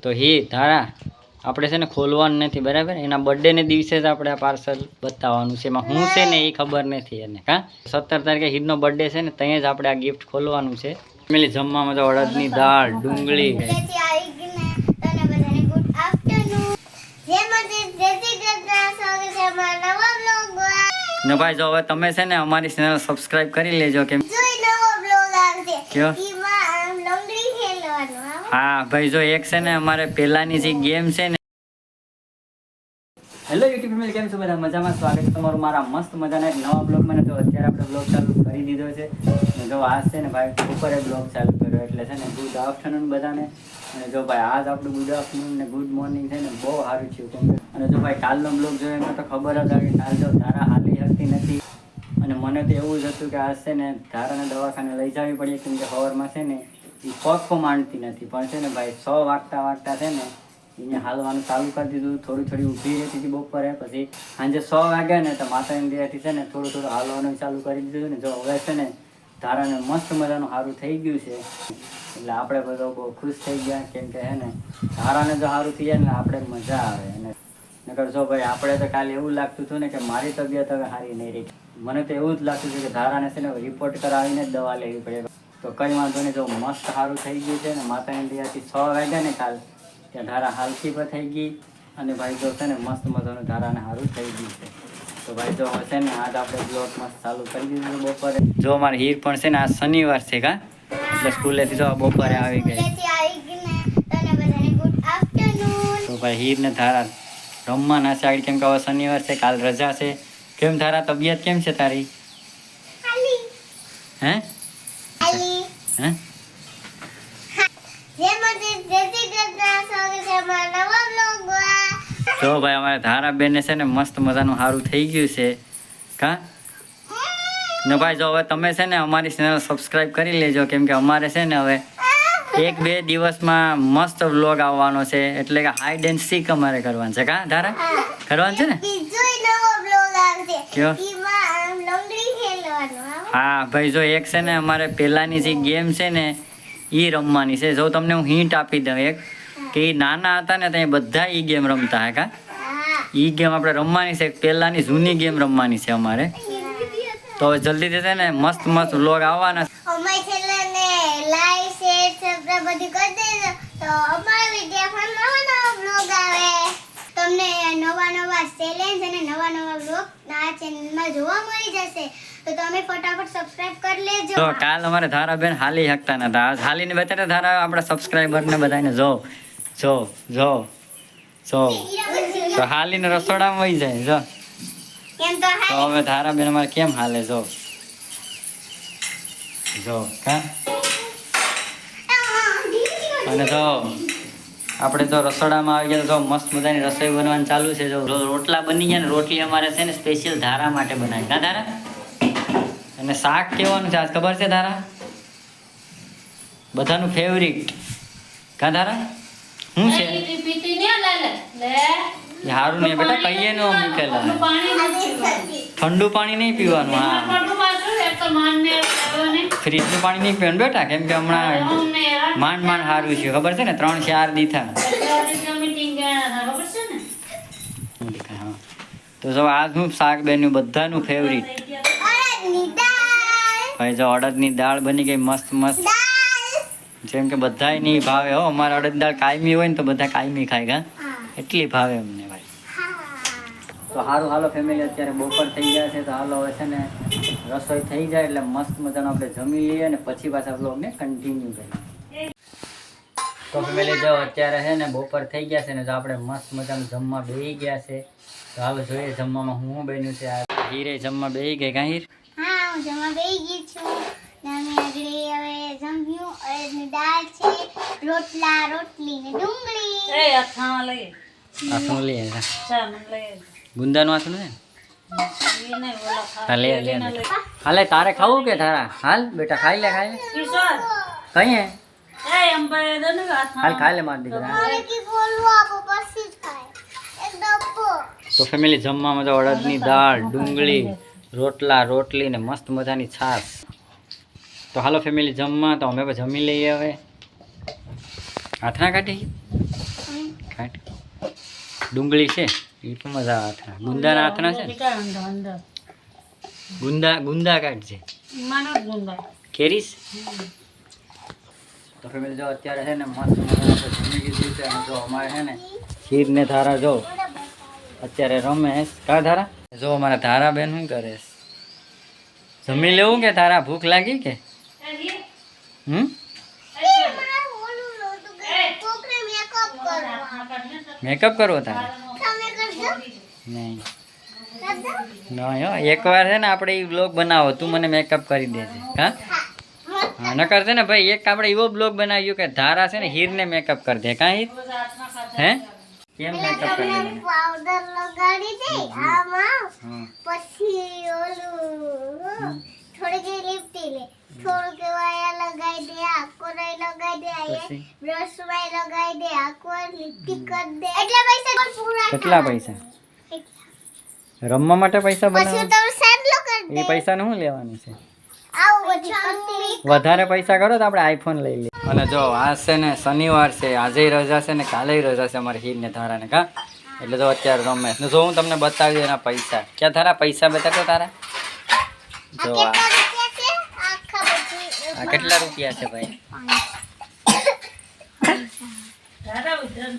તો ધારા આપણે છે ને ખોલવાનું નથી બરાબર, એના બર્થડેને દિવસે જ આપણે આ પાર્સલ બતાવવાનું છે. એમાં હું છે ને એ ખબર નથી એને. હા 17 તારીખે હીરનો બર્થડે છે ને ત્યાં જ આપણે આ ગિફ્ટ ખોલવાનું છે. ફેમિલી જમવામાં તો અડદની દાળ, ડુંગળી ને ભાઈ જો હવે તમે છે ને અમારી ચેનલ સબસ્ક્રાઇબ કરી લેજો કેમ કયો હા ભાઈ જો એક છે ને અમારે પહેલાની જે ગેમ છે ને. હેલો યુટ્યુબ ફેમિલી, કેમ છો બધા? મજામાં. સ્વાગત છે તમારું મારા મસ્ત મજાના એક નવા બ્લોગમાં. તો અત્યારે આપણે બ્લોગ ચાલુ કરી દીધો છે. જો આજ છે ને ભાઈ બપોરે બ્લોગ ચાલુ કર્યો એટલે છે ને ગુડ આફ્ટરનૂન બધાને. અને જો ભાઈ આજ આપણું ગુડ આફ્ટરનૂન ને ગુડ મોર્નિંગ છે ને બહુ સારું થયું. અને જો ભાઈ કાલનો બ્લોગ જોયો એમાં તો ખબર જ કે કાલ જો ધારા હાલી શકતી નથી. અને મને તો એવું જ હતું કે આજ છે ને ધારાને દવાખાને લઈ જવી પડી, કેમ કે સવારમાં છે ને એ પગ માંડતી નથી. પણ છે ને ભાઈ 6 વાગતા છે ને એને હાલવાનું ચાલુ કરી દીધું. થોડી ઊભી રહેતી હતી બપોરે, પછી સાંજે 6 વાગ્યા ને તો માતાની દયાથી છે ને થોડું હાલવાનું ચાલુ કરી દીધું ને જો હવે છે ને ધારાને મસ્ત મજાનું સારું થઈ ગયું છે. એટલે આપણે બધો બહુ ખુશ થઈ ગયા, કેમ કે હે ને ધારાને જો સારું થઈ જાય ને આપણે મજા આવે. અને નકર જો ભાઈ આપણે તો કાલે એવું લાગતું હતું ને કે મારી તબિયત હવે સારી નહીં રહી. મને તો એવું જ લાગતું હતું કે ધારાને છે ને રિપોર્ટ કરાવીને જ દવા લેવી પડે. તો કંઈ વાંધો નહીં, જો મસ્ત સારું થઈ ગયું છે ને માતાની દયાથી 6 વાગ્યા ને કાલ ત્યાં ધારા હાલકી પર થઈ ગઈ. અને ભાઈ જો છે ને મસ્ત મજાનું ધારાને સારું થઈ ગયું છે. તો ભાઈ જો છે ને આજ આપણે બ્લોગ મસ્ત ચાલુ કરી દીધું બપોરે. જો અમારે હીર પણ છે ને આજ શનિવાર છે કા, એટલે સ્કૂલેથી જો બપોરે આવી ગઈ. તો ભાઈ હીર ને ધારા રમવાના છે આગળ, કેમ કે હવે શનિવાર છે, કાલ રજા છે. કેમ ધારા તબિયત કેમ છે તારી? હે હે જો ભાઈ અમારે ધારા બેન છે ને મસ્ત મજાનું સારું થઈ ગયું છે કા. ને ભાઈ જો હવે તમે છે ને અમારી ચેનલ સબસ્ક્રાઇબ કરી લેજો, કેમ કે અમારે છે ને હવે 1-2 દિવસમાં મસ્ત વ્લોગ આવવાનો છે. એટલે કે હાઈડ એન્ડ સીક અમારે કરવાનું છે કા ધારા? કરવાનું છે ને? કયો? હા ભાઈ જો એક છે ને અમારે પહેલાની જે ગેમ છે ને એ રમવાની છે. જો તમને હું હિન્ટ આપી દઉં એક, કે એ નાના હતા ને ત્યાં બધા એ ગેમ રમતા હે કા. એ ગેમ આપણે રમવાની છે, પહેલાની જૂની ગેમ રમવાની છે અમારે. તો જલ્દીથી છે ને મસ્ત વ્લોગ આવવાના. તમને નવા ચેલેન્જ અને નવા વ્લોગ આ ચેનલમાં જોવા મળી જશે. તો તમે ફટાફટ સબસ્ક્રાઇબ કરી લેજો. તો કાલ અમારે ધારા બેન હાલી શકતા નતા, આજ હાલીને બતાડે ધારા આપણા સબસ્ક્રાઇબરને બધાને. જો તો હાલીને રસોડામાં વહી જાય. જો તો હવે ધારા બેન અમારે કેમ હાલે જો કા. અને જો આપણે તો રસોડામાં આવી ગયા. તો મસ્ત મજાની રસોઈ બનવાનું ચાલુ છે. જો રોટલા બની ગયા ને, રોટલી અમારે છે ને સ્પેશિયલ ધારા માટે બનાવી કા ધારા. અને શાક કેવાનું છે આજ ખબર છે ધારા? બધાનું ફેવરિટ કા ધારા? શું છે સારું નહીં બેટા, કહીએ નો મૂકેલા. ઠંડુ પાણી નહીં પીવાનું. હા ફ્રીજનું પાણી નહીં પીવાનું બેટા, કેમ કે હમણાં માંડ સારું છે ખબર છે ને, 3-4 દી થયા. તો જો આજ હું શાક બેનું બધાનું ફેવરિટ. ભાઈ જો અડદની દાળ બની ગઈ મસ્ત. જેમ કે બધાય નહીં ભાવે હો. અમારે અડદ દાળ કાયમી હોય ને તો બધા કાયમી ખાય કા, એટલી ભાવે અમને ભાઈ. તો સારું હાલો ફેમિલી, અત્યારે બપોર થઈ ગયા છે. તો હાલો હવે છે ને રસોઈ થઈ જાય એટલે મસ્ત મજાનું આપણે જમી લઈએ અને પછી પાછા બ્લોગને કન્ટિન્યુ કરીએ. તો ફેમિલી જો અત્યારે છે ને બપોર થઈ ગયા છે ને, તો આપણે મસ્ત મજાનું જમવા બેસી ગયા છે. તો હાલો જોઈએ જમવામાં હું બન્યું છે. આ હીરે જમવા બેસી ગઈ કા હીર? હા હું જમવા બેસી ગઈ છું. અમે આગળ હવે જમ્યું. અડદની દાળ છે, રોટલી ને ડુંગળી. આથણ લઈએ ગુંદાનું આથણ છે. હાલે તારે ખાવું કે ધારા? હાલ બેટા ખાઈ લે કઈ હાલ ખાઈ લે મારી દીકરા. તો ફેમિલી જમવામાં તો અડદની દાળ, ડુંગળી, રોટલી ને મસ્ત મજાની છાશ. તો હાલો ફેમિલી જમવા. તો અમે જમી લઈએ હવે. હાથના કાઢી કાંઈ ડુંગળી છે એ પણ મજા હાથના ગુંદાના હાથના છે ને? ગુંદા કાઢ છે કેરીસ. તો ફેમિલી જો અત્યારે છે ને મસ્ત મજાનું આપણે જમી લીધું છે અને જો અમારે છે ને ખીર ને ધારા જો અત્યારે રમેશ કા ધારા જો અમારા ધારા બેન શું કરે છે? જમી લેવું કે તારા ભૂખ લાગી કે મેકઅપ કરવો તારે? નહીં નહીં હો, એકવાર છે ને આપણે એ બ્લોગ બનાવો તું મને મેકઅપ કરી દેજે. હા હા નકર છે ને ભાઈ એક આપણે એવો બ્લોગ બનાવ્યો કે ધારા છે ને હીરને મેકઅપ કરી દે. કાં હીર હે કેમ મેકઅપ કરી દે? પાવડર લગાડી દે આમાં, હા પછી ઓલું થોડી લિપટી લે, થોડુંક વાયા લગાઈ દે, આખો નહીં લગાઈ દે, પછી? બ્રશ વાય લગાઈ દે, આખો લિપટી કરી દે. એટલા પૈસા કોણ પૂરા કેટલા પૈસા? રમવા માટે પૈસા પછી બનાવવા? તમે સેન્ડલો કરી દે. એ પૈસાનું શું લેવાનું છે? આવું બધું કરતી. વધારે પૈસા કરો તો આપણે આઈફોન લઈ લઈએ. અને જો આજ છે ને શનિવાર છે, આજે રજા છે ને કાલે રજા છે અમારે હીર ને ધારાને. કા એટલે તો અત્યારે રમે ને જો હું તમને બતાવી દઉં એના પૈસા. ક્યાં તારા પૈસા બતાવતો તારા? જો આ આ કેટલા રૂપિયા છે ભાઈ?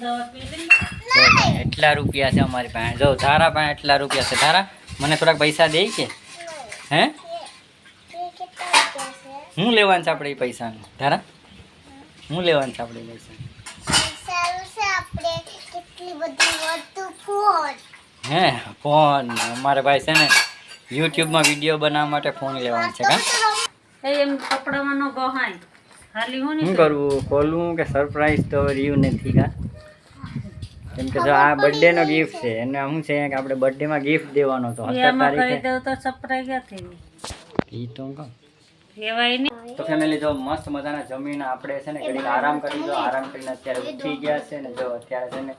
જો એટલા રૂપિયા છે અમારી પાસે. જો ધારા પાસે એટલા રૂપિયા છે. ધારા મને થોડાક પૈસા દે કે હે? શું લેવાનું છે આપણે એ પૈસાનું? ધારા શું લેવાનું છે આપણે એ પૈસા? હે ફોન અમારે ભાઈ છે ને યુટ્યુબમાં વિડીયો બનાવવા માટે ફોન લેવાનો છે. કા એમ કપડામાં ગહાય ખાલી હું શું કરવું, ખોલવું કે સરપ્રાઈઝ તો રહ્યું નથી. કા કેમ કે જો આ બર્થડે નો ગિફ્ટ છે એને શું છે કે આપણે બર્થડે માં ગિફ્ટ દેવાનો હતો 17 એમાં કરી તારીખે. દઉં તો સરપ્રાઈઝ થઈ ઈ તો હું કહું. કહેવાય નહીં. તો ફેમિલી જો મસ્ત મજાના જમીને આપણે છે ને ઘડીક આરામ કરી લીધો. આરામ કરીને અત્યારે ઉઠી ગયા છે ને જો અત્યારે છે ને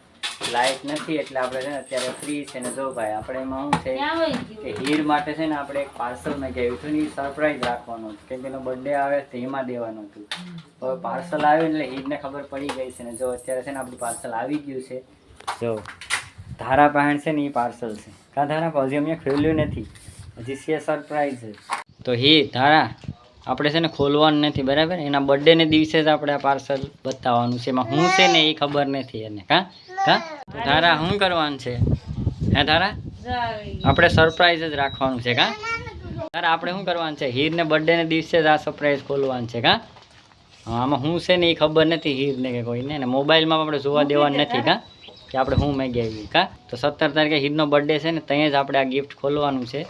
લાઈટ નથી એટલે આપણે છે ને અત્યારે ફ્રી છે ને જો ભાઈ આપણે એમાં શું છે ક્યાં હોય કે હીર માટે છે ને આપણે એક પાર્સલ મેં ગયું હતું ને એ સરપ્રાઈઝ રાખવાનું હતું કેમ કે એનો બર્થડે આવે તો એમાં દેવાનું હતું. હવે પાર્સલ આવ્યું એટલે હીરને ખબર પડી ગઈ છે ને જો અત્યારે છે ને આપણું પાર્સલ આવી ગયું છે. જો ધારા પહેણ છે ને એ પાર્સલ છે. કાં ધારા હજી અમે ખોલ્યું નથી, હજી છે સરપ્રાઈઝ છે. તો હીર ધારા આપણે છે ને ખોલવાનું નથી બરાબર. એના બર્થડેને દિવસે જ આપણે આ પાર્સલ બતાવવાનું છે. એમાં શું છે ને એ ખબર નથી એને. કા કા તો ધારા શું કરવાનું છે? હે ધારા આપણે સરપ્રાઈઝ જ રાખવાનું છે. કા તારે આપણે શું કરવાનું છે? હીરને બર્થડેને દિવસે જ આ સરપ્રાઈઝ ખોલવાનું છે. કા હા આમાં શું છે ને એ ખબર નથી હીરને કે કોઈને, ને મોબાઈલમાં આપણે જોવા દેવાનું નથી. કા કે આપણે શું મેં આવી. કા તો 17 તારીખે હીરનો બર્થડે છે ને ત્યાં જ આપણે આ ગિફ્ટ ખોલવાનું છે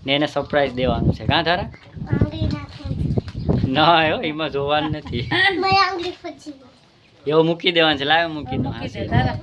ને એને સરપ્રાઈઝ દેવાનું છે. કા ધારા ના હો એમાં જોવાનું નથી, એવું મૂકી દેવાનું છે. લાવે મૂકી દો. મૂકી દે તારા